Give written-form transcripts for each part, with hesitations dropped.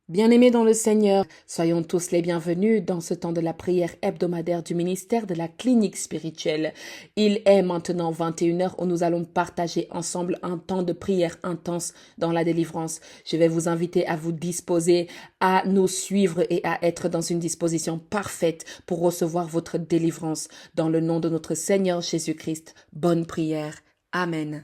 Bien-aimés dans le Seigneur, soyons tous les bienvenus dans ce temps de la prière hebdomadaire du ministère de la clinique spirituelle. Il est maintenant 21 heures où nous allons partager ensemble un temps de prière intense dans la délivrance. Je vais vous inviter à vous disposer, à nous suivre et à être dans une disposition parfaite pour recevoir votre délivrance. Dans le nom de notre Seigneur Jésus-Christ, bonne prière. Amen.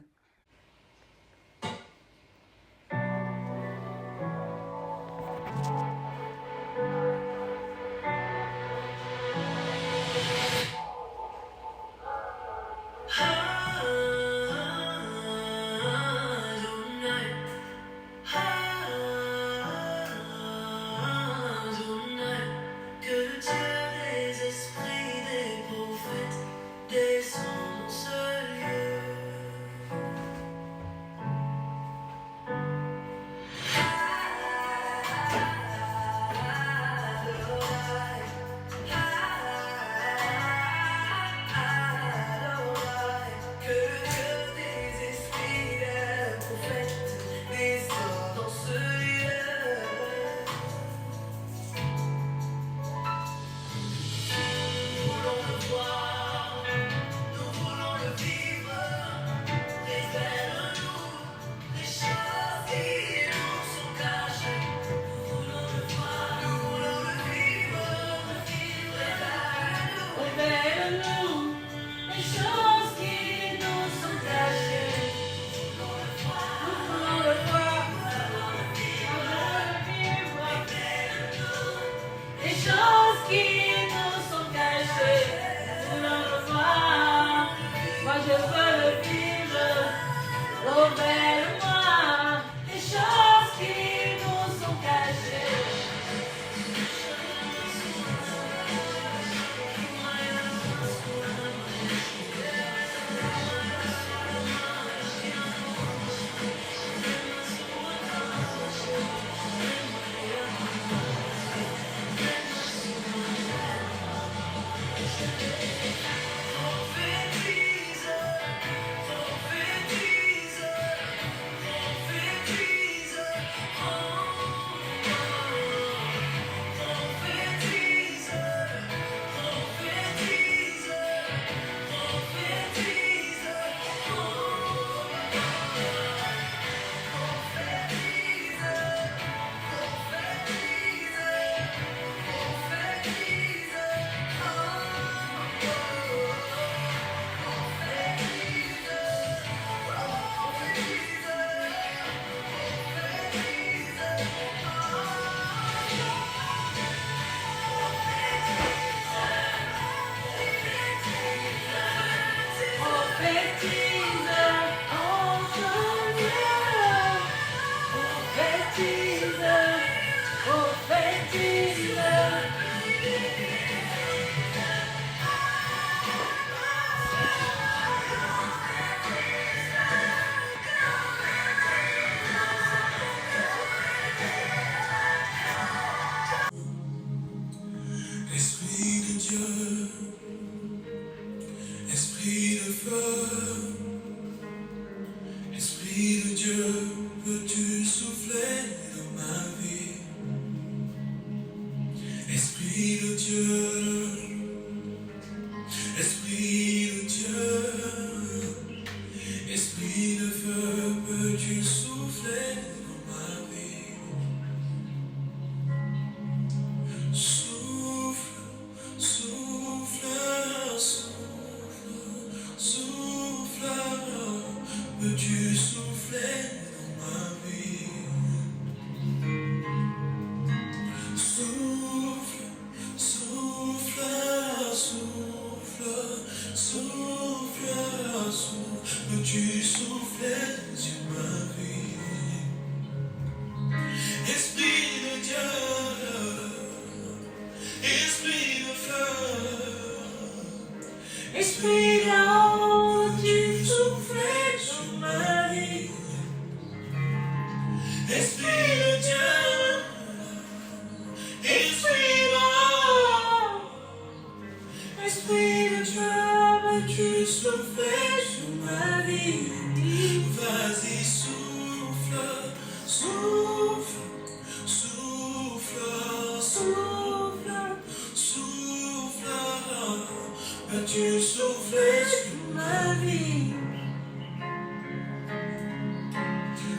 tu souffles sur ma vie.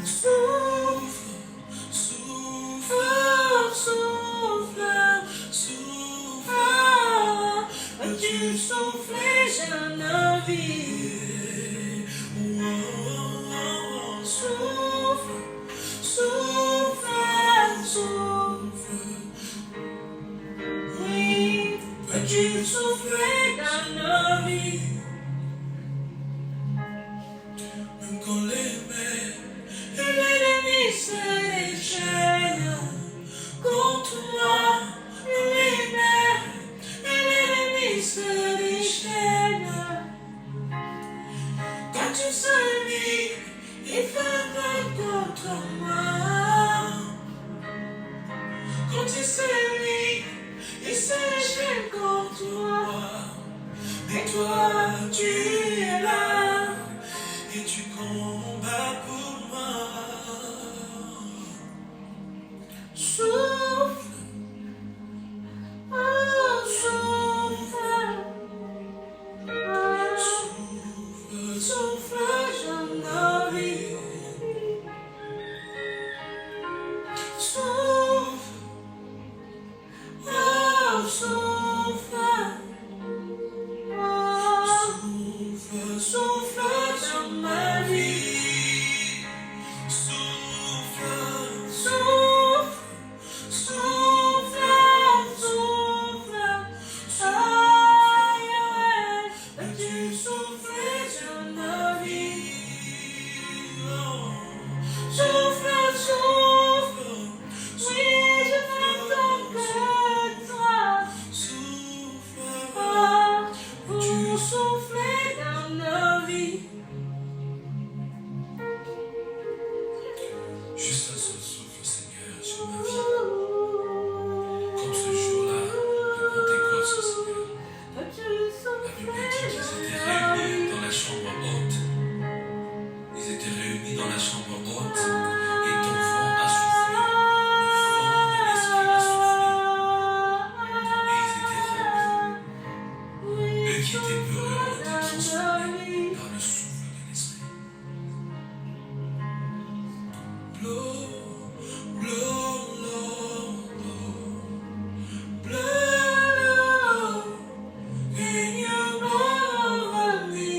Souffle, souffle, souffle, souffle. Tu souffles sur ma vie. Souffle, souffle, souffle. Oui, tu souffles dans nos vies. Même quand les mers et l'ennemi se déchaînent contre moi, les mers et l'ennemi se déchaînent. Quand tu s'ennuies, il fait contre moi. Quand tu s'ennuies, il se déchaîne contre toi. Mais toi, tu es là et tu combats pour moi. Souffle, oh souffle, souffle, souffle dans ma vie. Souffle, oh souffle, souffle, souffle dans ma vie. Souffle, souffle, souffle, souffle. Aïe, aïe, tu souffles sur ma vie. Oh. Souffle, souffle, oui, je n'entends que toi. Souffle, oh, tu souffles dans nos vies. Juste un seul souffle, Seigneur, sur ma vie. Comme ce jour-là de Pentecôte, Seigneur. La Bible dit qu'ils étaient réunis dans la chambre haute. Ils étaient réunis dans la chambre haute et ton vent a soufflé. Le vent de l'Esprit a soufflé. Et ils étaient remplis. Eux qui étaient peureux ont été transformés par le souffle de l'Esprit. Blow, blow, blow, blow, blow. Can you blow over me?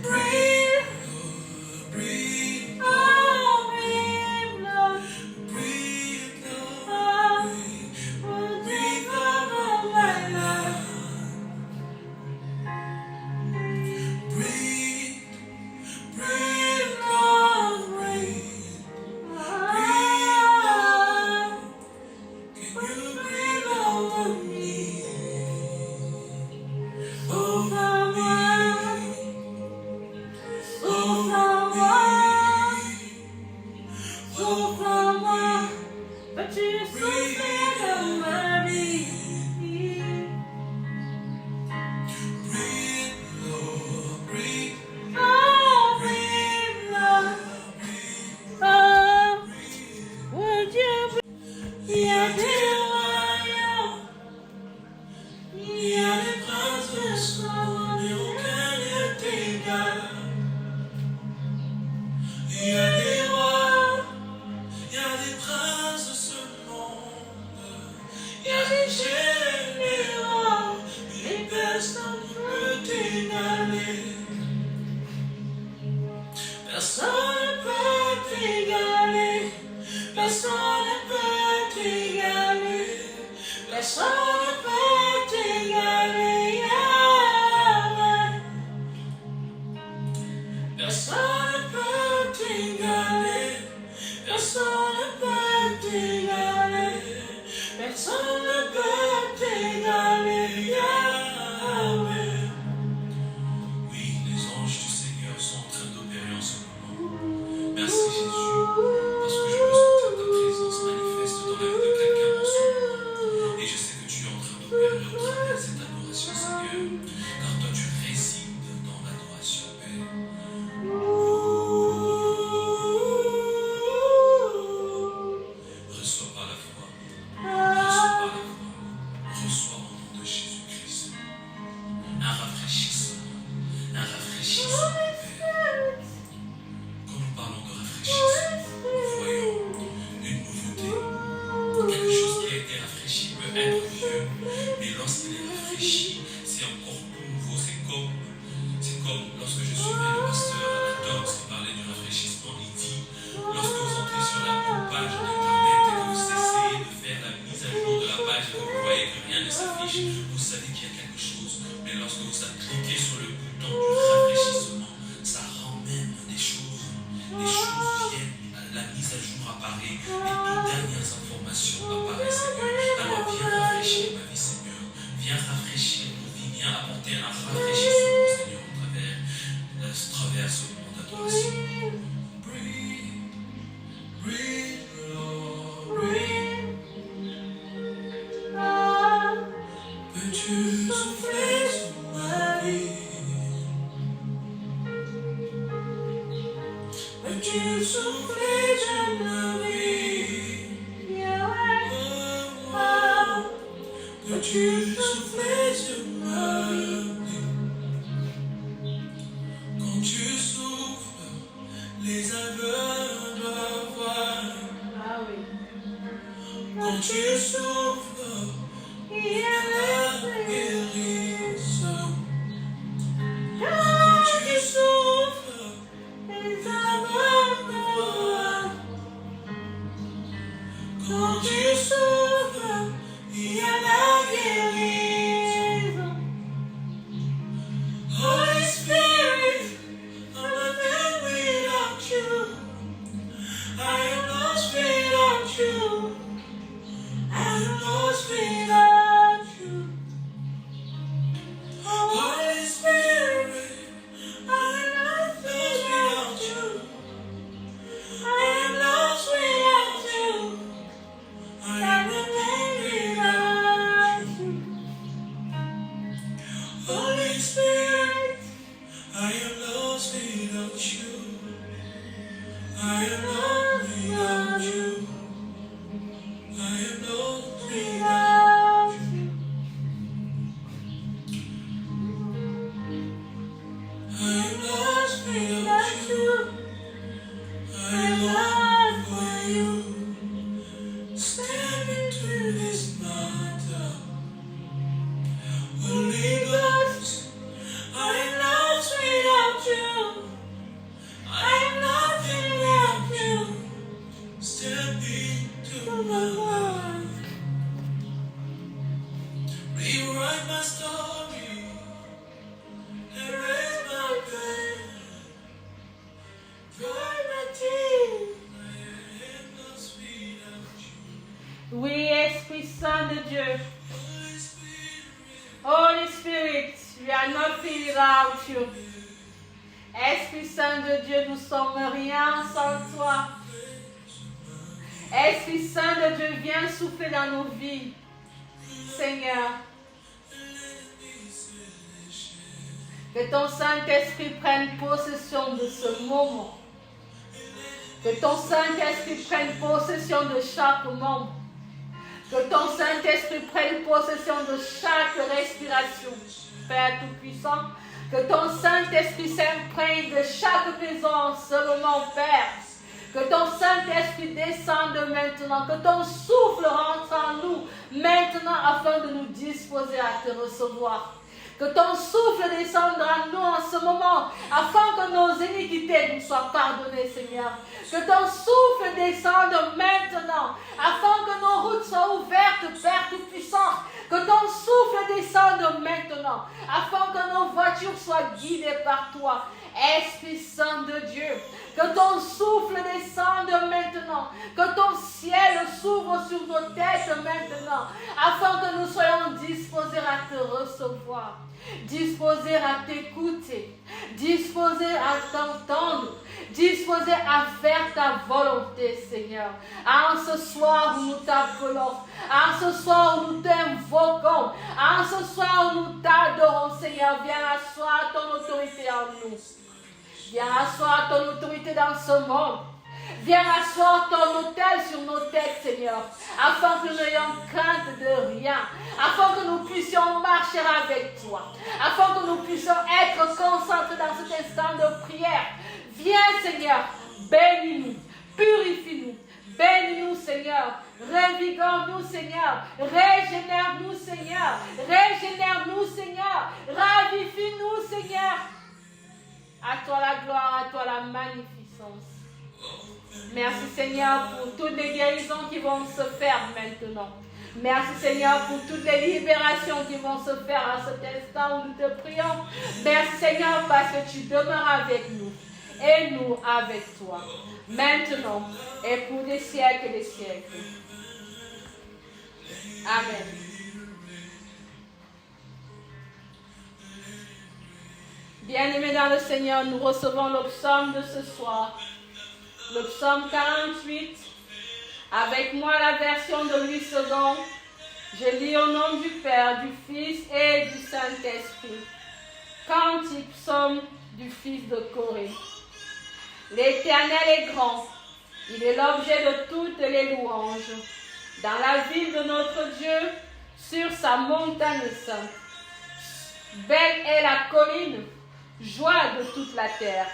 Breathe, breathe, oh, breathe, Lord. Breathe, Lord. Breathe over my life. Breathe, breathe, Lord, breathe. Breathe, Lord. Can you breathe over me? Over me. Over moi, but tu souffles dans ma vie. Breathe, Lord, breathe. Oh, breathe, Lord. Oh, would you breathe? Il y a des royaumes, il y a des princes de sang, et aucun ne t'égale. Il y a des rois, il y a des princes de ce monde, il y a des généraux, mais personne ne peut t'égaler. Personne ne peut t'égaler, personne ne peut t'égaler, personne ne peut t'égaler, Yahweh. Personne ne peut t'égaler, personne ne peut t'égaler, personne ne peut t'égaler, Yahweh. Oui, les anges du Seigneur sont en train d'opérer en ce moment. Merci Jésus, parce que je peux sentir ta présence manifeste dans la vie de quelqu'un en ce moment. Et je sais que tu es en train d'opérer au travers de cette adoration, Seigneur, car toi tu résides dans l'adoration, Père. Reçois par la foi. Reçois préparer les dernières informations apparaissent, Seigneur. Alors viens rafraîchir ma vie, Seigneur. Viens rafraîchir nos vies, viens apporter un rafraîchissement, Seigneur, au travers ce moment d'adoration. Breathe, breathe, Lord, breathe. Peux-tu souffler sur ma vie? Peux-tu souffler sur ma vie? Peux-tu souffler sur ma vie? Quand tu souffles, les aveugles doivent voir. Quand tu souffles, il y a la guérison. Quand tu souffles, les aveugles voient. Quand tu souffles, il y a la guérison. Holy Spirit, I'm nothing without you. I am lost without you. I am lost without you. Holy Spirit, I am nothing without you. I am lost without you. I am nothing without you. Holy Spirit, I am lost without you. I am lost without you. I am lost without you. I am lost without you. I long for you. Step into this matter. Holy Ghost, I am lost without you. I am nothing without you. Step into my life. Rewrite my story. Erase my pain. Dry my tears. I am lost without you. Oui, Esprit Saint de Dieu. Holy Spirit, Holy Spirit, we are nothing without you. Esprit Saint de Dieu, nous sommes rien sans toi. Esprit Saint de Dieu, viens souffler dans nos vies. Seigneur, que ton Saint-Esprit prenne possession de ce moment. Que ton Saint-Esprit prenne possession de chaque membre. Que ton Saint-Esprit prenne possession de chaque respiration. Père Tout-Puissant, que ton Saint-Esprit s'imprègne de chaque maison en ce moment, Père. Que ton Saint-Esprit descende maintenant. Que ton souffle rentre en nous maintenant afin de nous disposer à te recevoir. Que ton souffle descende en nous en ce moment afin que nos iniquités nous soient pardonnées, Seigneur. Que ton souffle descende maintenant afin que nos routes soient ouvertes, Père Tout-Puissant. Que ton souffle descende maintenant afin que nos voitures soient guidées par toi. Esprit Saint de Dieu, que ton souffle descende maintenant, que ton ciel s'ouvre sur nos têtes maintenant, afin que nous soyons disposés à te recevoir, disposés à t'écouter, disposés à t'entendre, disposés à faire ta volonté, Seigneur. En ce soir où nous t'appelons, en ce soir où nous t'invoquons, en ce soir où nous t'adorons, Seigneur, viens asseoir ton autorité en nous. Viens asseoir ton autorité dans ce monde. Viens asseoir ton autel sur nos têtes, Seigneur, afin que nous n'ayons crainte de rien, afin que nous puissions marcher avec toi, afin que nous puissions être concentrés dans cet instant de prière. Viens, Seigneur, bénis-nous, purifie-nous, bénis-nous, Seigneur, revigore-nous, Seigneur, régénère-nous, Seigneur, régénère-nous, Seigneur, ravifie-nous, Seigneur. À toi la gloire, à toi la magnificence. Merci Seigneur pour toutes les guérisons qui vont se faire maintenant. Merci Seigneur pour toutes les libérations qui vont se faire à cet instant où nous te prions. Merci Seigneur parce que tu demeures avec nous et nous avec toi. maintenant et pour des siècles et des siècles. Amen. Bien-aimés dans le Seigneur, nous recevons le psaume de ce soir, le psaume 48, avec moi la version de Louis II. Je lis au nom du Père, du Fils et du Saint-Esprit. Cantique psaume du Fils de Corée. L'Éternel est grand, il est l'objet de toutes les louanges. Dans la ville de notre Dieu, sur sa montagne sainte. Belle est la colline, joie de toute la terre.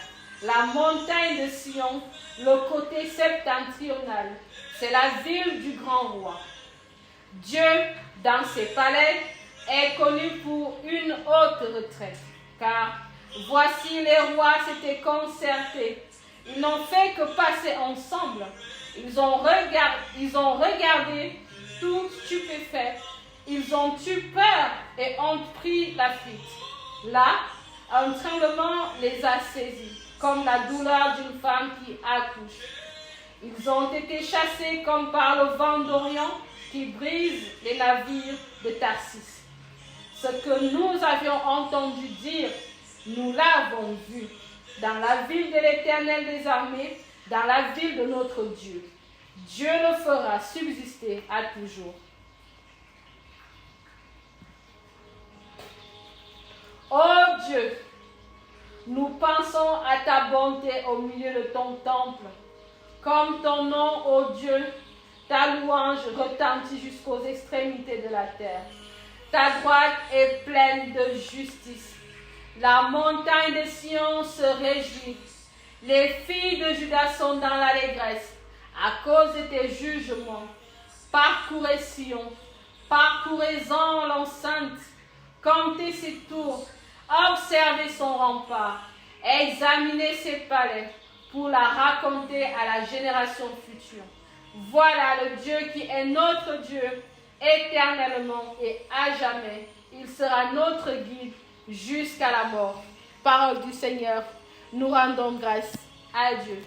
La montagne de Sion, le côté septentrional, c'est la ville du grand roi. Dieu, dans ses palais, est connu pour une haute retraite, car voici les rois s'étaient concertés. Ils n'ont fait que passer ensemble. Ils ont regardé tout stupéfaits. Ils ont eu peur et ont pris la fuite. Là, un tremblement les a saisis, comme la douleur d'une femme qui accouche. Ils ont été chassés comme par le vent d'Orient qui brise les navires de Tarsis. Ce que nous avions entendu dire, nous l'avons vu dans la ville de l'Éternel des armées, dans la ville de notre Dieu. Dieu le fera subsister à toujours. Ô Dieu, nous pensons à ta bonté au milieu de ton temple. Comme ton nom, ô Dieu, ta louange retentit jusqu'aux extrémités de la terre. Ta droite est pleine de justice. La montagne de Sion se réjouit. Les filles de Juda sont dans l'allégresse à cause de tes jugements. Parcourez Sion, parcourez-en l'enceinte, comptez ses tours, observez son rempart, examinez ses palais pour la raconter à la génération future. Voilà le Dieu qui est notre Dieu éternellement et à jamais. Il sera notre guide jusqu'à la mort. Parole du Seigneur, nous rendons grâce à Dieu.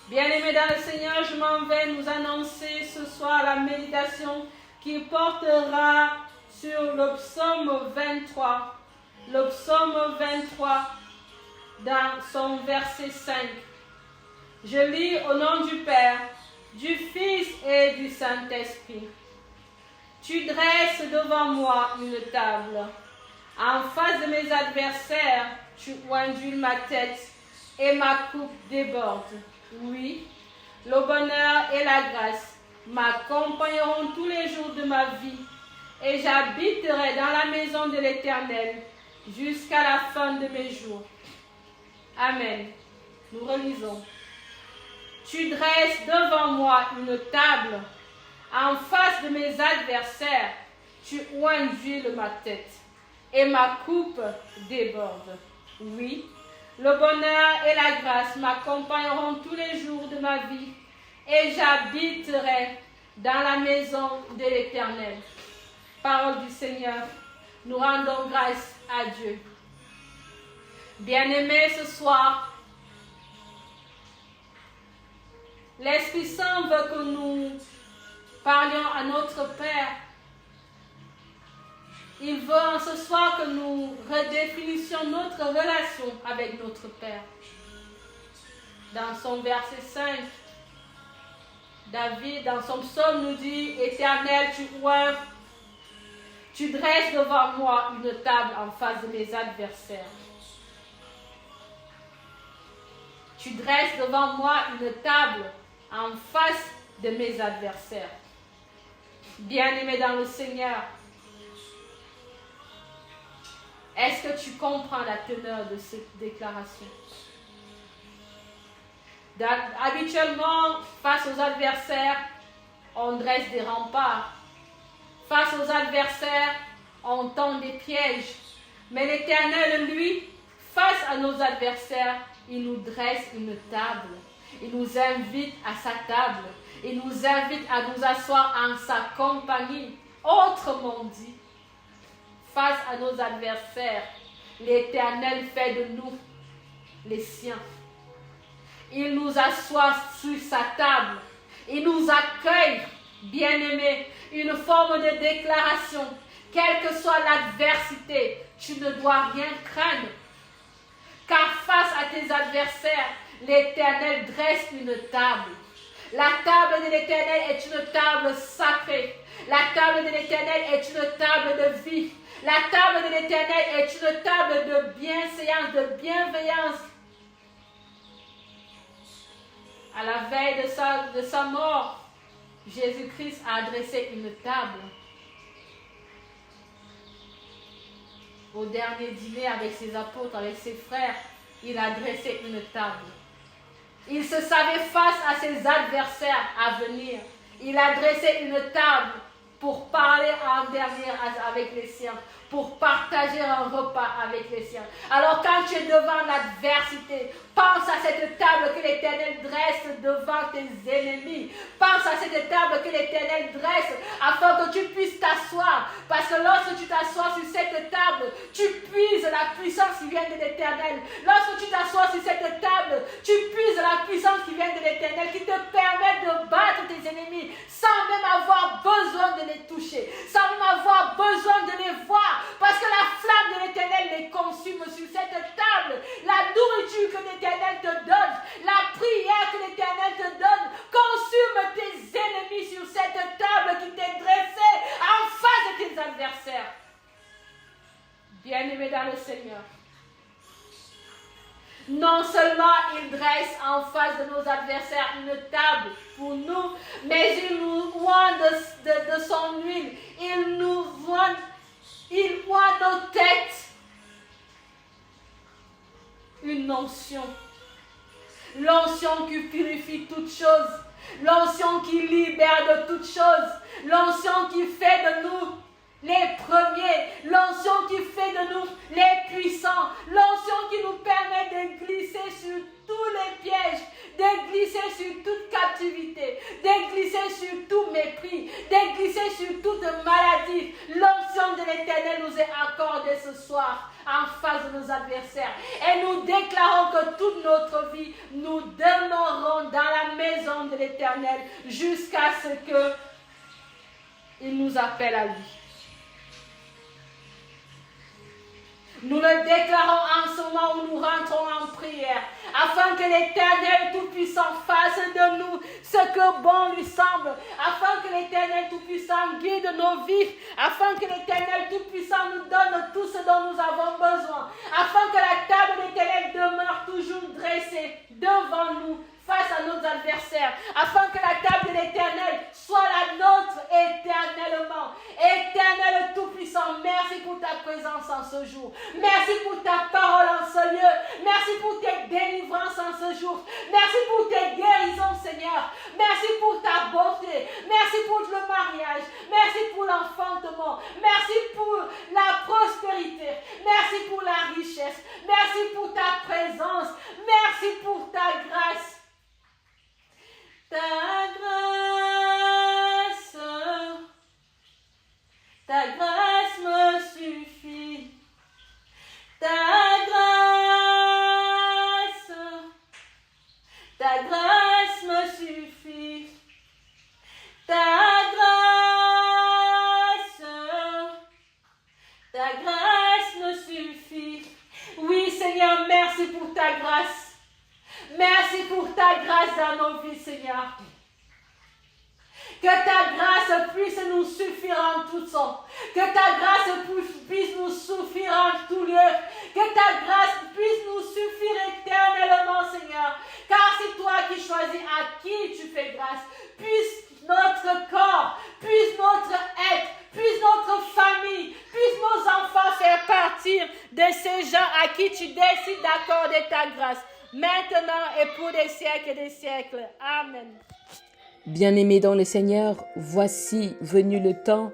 Bien-aimés dans le Seigneur, je m'en vais nous annoncer ce soir la méditation qui portera sur le psaume 23. Le psaume 23 dans son verset 5. Je lis au nom du Père, du Fils et du Saint-Esprit. Tu dresses devant moi une table. En face de mes adversaires, tu ondules ma tête et ma coupe déborde. Oui, le bonheur et la grâce m'accompagneront tous les jours de ma vie et j'habiterai dans la maison de l'Éternel jusqu'à la fin de mes jours. Amen. Nous relisons. Tu dresses devant moi une table. En face de mes adversaires, tu ondules ma tête et ma coupe déborde. Oui, le bonheur et la grâce m'accompagneront tous les jours de ma vie et j'habiterai dans la maison de l'Éternel. Parole du Seigneur, nous rendons grâce à Dieu. Bien-aimés, ce soir, l'Esprit Saint veut que nous parlions à notre Père. Il veut ce soir que nous redéfinissions notre relation avec notre Père. Dans son verset 5, David, dans son psaume, nous dit « Éternel, tu dresses devant moi une table en face de mes adversaires. » Tu dresses devant moi une table en face de mes adversaires. Bien-aimé dans le Seigneur, est-ce que tu comprends la teneur de cette déclaration? Habituellement, face aux adversaires, on dresse des remparts. Face aux adversaires, on tend des pièges. Mais l'Éternel, lui, face à nos adversaires, il nous dresse une table. Il nous invite à sa table. Il nous invite à nous asseoir en sa compagnie. Autrement dit, face à nos adversaires, l'Éternel fait de nous les siens. Il nous assoit sur sa table. Il nous accueille, bien-aimés, une forme de déclaration. Quelle que soit l'adversité, tu ne dois rien craindre. Car face à tes adversaires, l'Éternel dresse une table. La table de l'Éternel est une table sacrée. La table de l'Éternel est une table de vie. La table de l'Éternel est une table de bienséance, de bienveillance. À la veille de sa mort, Jésus-Christ a adressé une table. Au dernier dîner avec ses apôtres, avec ses frères, il a dressé une table. Il se savait face à ses adversaires à venir. Il a dressé une table pour parler en dernier avec les siens, pour partager un repas avec les siens. Alors quand tu es devant l'adversité, pense à cette table que l'Éternel dresse devant tes ennemis. Pense à cette table que l'Éternel dresse afin que tu puisses t'asseoir. Parce que lorsque tu t'assois sur cette table, tu puises la puissance qui vient de l'Éternel. Lorsque tu t'assois sur cette table, tu puises la puissance qui vient de l'Éternel, qui te permet de battre tes ennemis sans même avoir besoin de les toucher, sans même avoir besoin de les voir. Parce que la flamme de l'Éternel les consume sur cette table. La nourriture que l'Éternel te donne, la prière que l'Éternel te donne, consume tes ennemis sur cette table qui t'est dressée en face de tes adversaires. Bien-aimés dans le Seigneur, non seulement il dresse en face de nos adversaires une table pour nous, mais il nous oint de son huile. Il oint nos têtes. Une onction. L'onction qui purifie toutes choses. L'onction qui libère de toutes choses. L'onction qui fait de nous les premiers. L'onction qui fait de nous les puissants. L'onction qui nous permet de glisser sur tous les pièges, de glisser sur toute captivité, de glisser sur tout mépris, de glisser sur toute maladie. L'onction de l'Éternel nous est accordée ce soir en face de nos adversaires. Et nous déclarons que toute notre vie, nous demeurerons dans la maison de l'Éternel jusqu'à ce qu'il nous appelle à lui. Nous le déclarons en ce moment où nous rentrons en prière, afin que l'Éternel Tout-Puissant fasse de nous ce que bon lui semble, afin que l'Éternel Tout-Puissant guide nos vies, afin que l'Éternel Tout-Puissant nous donne tout ce dont nous avons besoin, afin que la table de l'Éternel demeure toujours dressée devant nous, face à nos adversaires, afin que la table de l'Éternel soit la nôtre éternellement. Éternel Tout-Puissant, merci pour ta présence en ce jour. Merci pour ta parole en ce lieu. Merci pour tes délivrances en ce jour. Merci pour tes guérisons, Seigneur. Merci pour ta bonté. Merci pour le mariage. Merci pour l'enfantement. Merci pour la prospérité. Merci pour la richesse. Merci pour ta présence. Merci pour ta grâce. Ta grâce me suffit. Ta grâce me suffit. Ta grâce me suffit. Oui, Seigneur, merci pour ta grâce. Merci pour ta grâce dans nos vies, Seigneur. Que ta grâce puisse nous suffire en tout temps. Que ta grâce puisse nous suffire en tout lieu. Que ta grâce puisse nous suffire éternellement, Seigneur. Car c'est toi qui choisis à qui tu fais grâce. Puisse notre corps, puisse notre être, puisse notre famille, puisse nos enfants faire partie de ces gens à qui tu décides d'accorder ta grâce, maintenant et pour des siècles et des siècles. Amen. Bien-aimés dans le Seigneur, voici venu le temps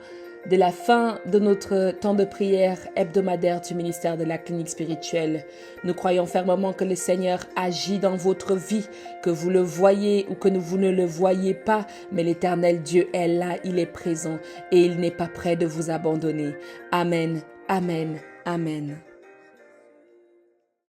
de la fin de notre temps de prière hebdomadaire du ministère de la clinique spirituelle. Nous croyons fermement que le Seigneur agit dans votre vie, que vous le voyez ou que vous ne le voyez pas, mais l'Éternel Dieu est là, il est présent et il n'est pas prêt de vous abandonner. Amen, amen, amen.